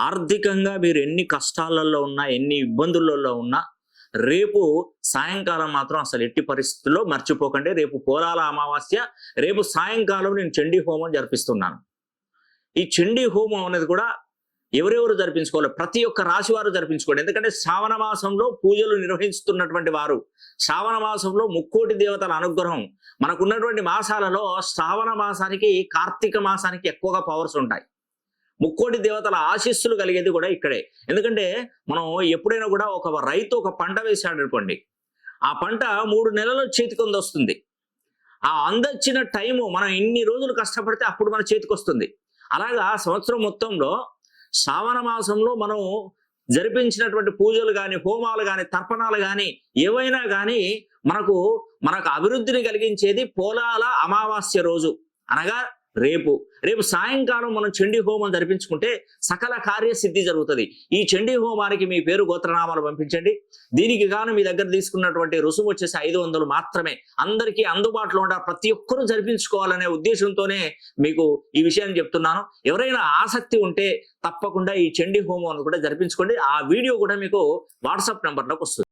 ఆర్థికంగా మీరు ఎన్ని కష్టాలలో ఉన్నా, ఎన్ని ఇబ్బందులలో ఉన్నా, రేపు సాయంకాలం మాత్రం అసలు ఎట్టి పరిస్థితుల్లో మర్చిపోకండి. రేపు పోలాల అమావాస్య. రేపు సాయంకాలం నేను చండీ హోమం జరిపిస్తున్నాను. ఈ చండీ హోమం అనేది కూడా ఎవరెవరు జరిపించుకోవాలి? ప్రతి ఒక్క రాశి వారు జరిపించుకోండి. ఎందుకంటే శ్రావణ మాసంలో పూజలు నిర్వహిస్తున్నటువంటి వారు, శ్రావణ మాసంలో ముక్కోటి దేవతల అనుగ్రహం మనకున్నటువంటి మాసాలలో శ్రావణ మాసానికి, కార్తీక మాసానికి ఎక్కువగా పవర్స్ ఉంటాయి. ముక్కోటి దేవతల ఆశీస్సులు కలిగేది కూడా ఇక్కడే. ఎందుకంటే మనం ఎప్పుడైనా కూడా ఒక రైతు ఒక పంట వేసాడు అనుకోండి, ఆ పంట 3 నెలల్లో చేతికి వస్తుంది. ఆ అందొచ్చిన టైము మనం ఇన్ని రోజులు కష్టపడితే అప్పుడు మన చేతికి వస్తుంది. అలాగా సంవత్సరం మొత్తంలో శ్రావణ మాసంలో మనం జరిపించినటువంటి పూజలు కానీ, హోమాలు కానీ, తర్పణాలు కానీ, ఏవైనా కానీ మనకు అభివృద్ధిని కలిగించేది పోలాల అమావాస్య రోజు, అనగా రేపు సాయంకాలం మనం చండీ హోమం జరిపించుకుంటే సకల కార్యసిద్ధి జరుగుతుంది. ఈ చండీ హోమానికి మీ పేరు, గోత్రనామాలు పంపించండి. దీనికి గాను మీ దగ్గర తీసుకున్నటువంటి రుసుము వచ్చేసి 500 మాత్రమే. అందరికీ అందుబాటులో ఉండాలి, ప్రతి ఒక్కరూ జరిపించుకోవాలనే ఉద్దేశంతోనే మీకు ఈ విషయాన్ని చెప్తున్నాను. ఎవరైనా ఆసక్తి ఉంటే తప్పకుండా ఈ చండీ హోమం కూడా జరిపించుకోండి. ఆ వీడియో కూడా మీకు వాట్సాప్ నెంబర్లోకి వస్తుంది.